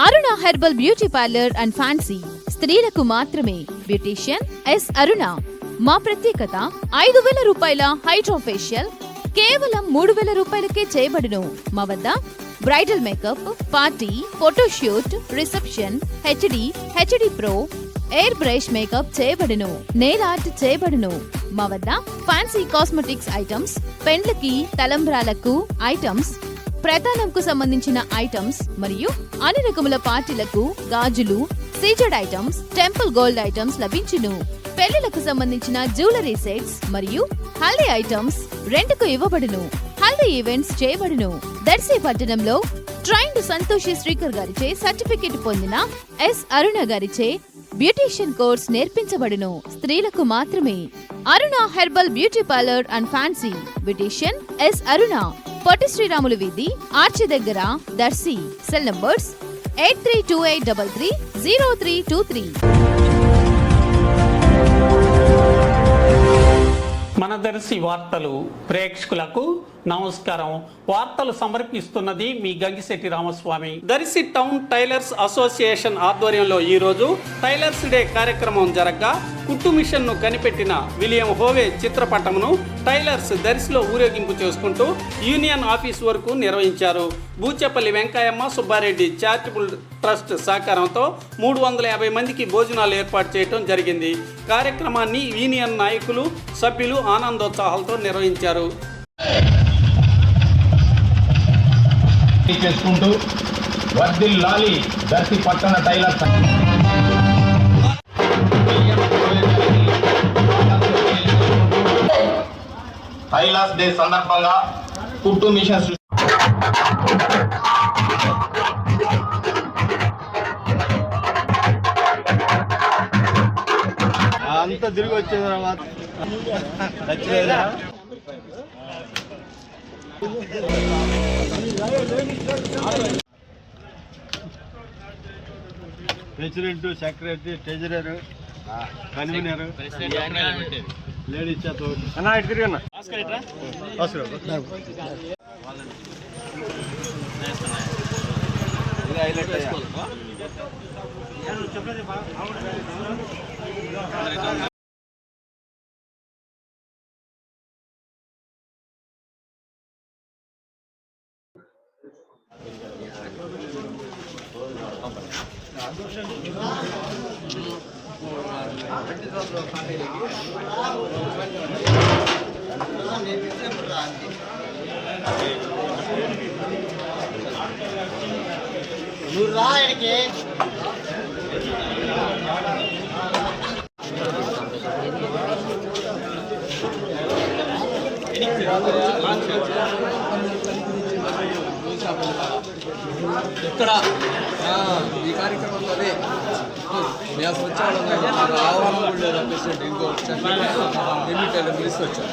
Aruna herbal beauty parlour and fancy స్త్రీలకు మాత్రమే. Beautician S అరుణ. మా ప్రత్యేకత 5,000 రూపాయల హైడ్రా ఫేషియల్ కేవలం 3,000 రూపాయలకే చేయబడును. మా వద్ద bridal makeup, party, photoshoot, reception, HD pro, air brush makeup చేయబడును. నెయిల్ ఆర్ట్ చేయబడును. మా వద్ద ఫ్యాన్సీ కాస్మెటిక్స్ ఐటమ్స్, పెండ్లకి, తలంబ్రాలకు ఐటమ్స్, ప్రధానంకు సంబంధించిన ఐటమ్స్ మరియు అన్ని రకముల పార్టీలకు గాజులు, CZ items, temple gold items లభించును. పెళ్లిలకు సంబంధించిన జ్యువెలరీ సెట్స్ మరియు హల్దీ ఐటమ్స్ రెంట్కు ఇవ్వబడును. హల్దీ ఈవెంట్స్ చేయబడును. దర్శి పట్టణంలో ట్రైన్డ్ సంతోషి శ్రీకర్ గారిచే సర్టిఫికెట్ పొందిన ఎస్ అరుణ గారిచే బ్యూటీషియన్ కోర్స్ నేర్పించబడును. స్త్రీలకు మాత్రమే. Aruna herbal beauty parlour and fancy. Beautician S Aruna. Potti Sriramulu వీధి, ఆర్చి దగ్గర, దర్శి. Cell numbers 8328330323. మన దర్శి వార్తలు ప్రేక్షకులకు నమస్కారం. వార్తలు సమర్పిస్తున్నది మీ Gangisetti Ramaswamy. Darsi town tailors association ఆధ్వర్యంలో ఈరోజు టైలర్స్ డే కార్యక్రమం జరగ్గా కుట్టు మిషన్ ను కనిపెట్టిన విలియం హోవే చిత్రపటమును టైలర్స్ దర్శిలో ఊరేగింపు చేసుకుంటూ యూనియన్ ఆఫీస్ వరకు నిర్వహించారు. బూచేపల్లి వెంకయ్యమ్మ సుబ్బారెడ్డి చారిటబుల్ ట్రస్ట్ సహకారంతో 350 మందికి భోజనాలు ఏర్పాటు చేయడం జరిగింది. కార్యక్రమాన్ని యూనియన్ నాయకులు, సభ్యులు ఆనందోత్సాహాలతో నిర్వహించారు. చేసుకుంటూ వర్ధిల్లాలి దర్శి పట్టణ టైలర్స్. టైలర్స్ డే సందర్భంగా కుట్టు మిషన్ అంతా తిరిగి వచ్చే తర్వాత president, secretary, treasurer, convener, ladies చేత అన్నా ఇటు తిరిగన్నా నువ్వు రా ఆయనకి ఇక్కడ ఈ కార్యక్రమంలోనే మేము వచ్చాము. ఆహ్వానం కూడా లేదు ప్రెసిడెంట్, ఇంకో లిమిటెడ్ పిలిచి వచ్చాము.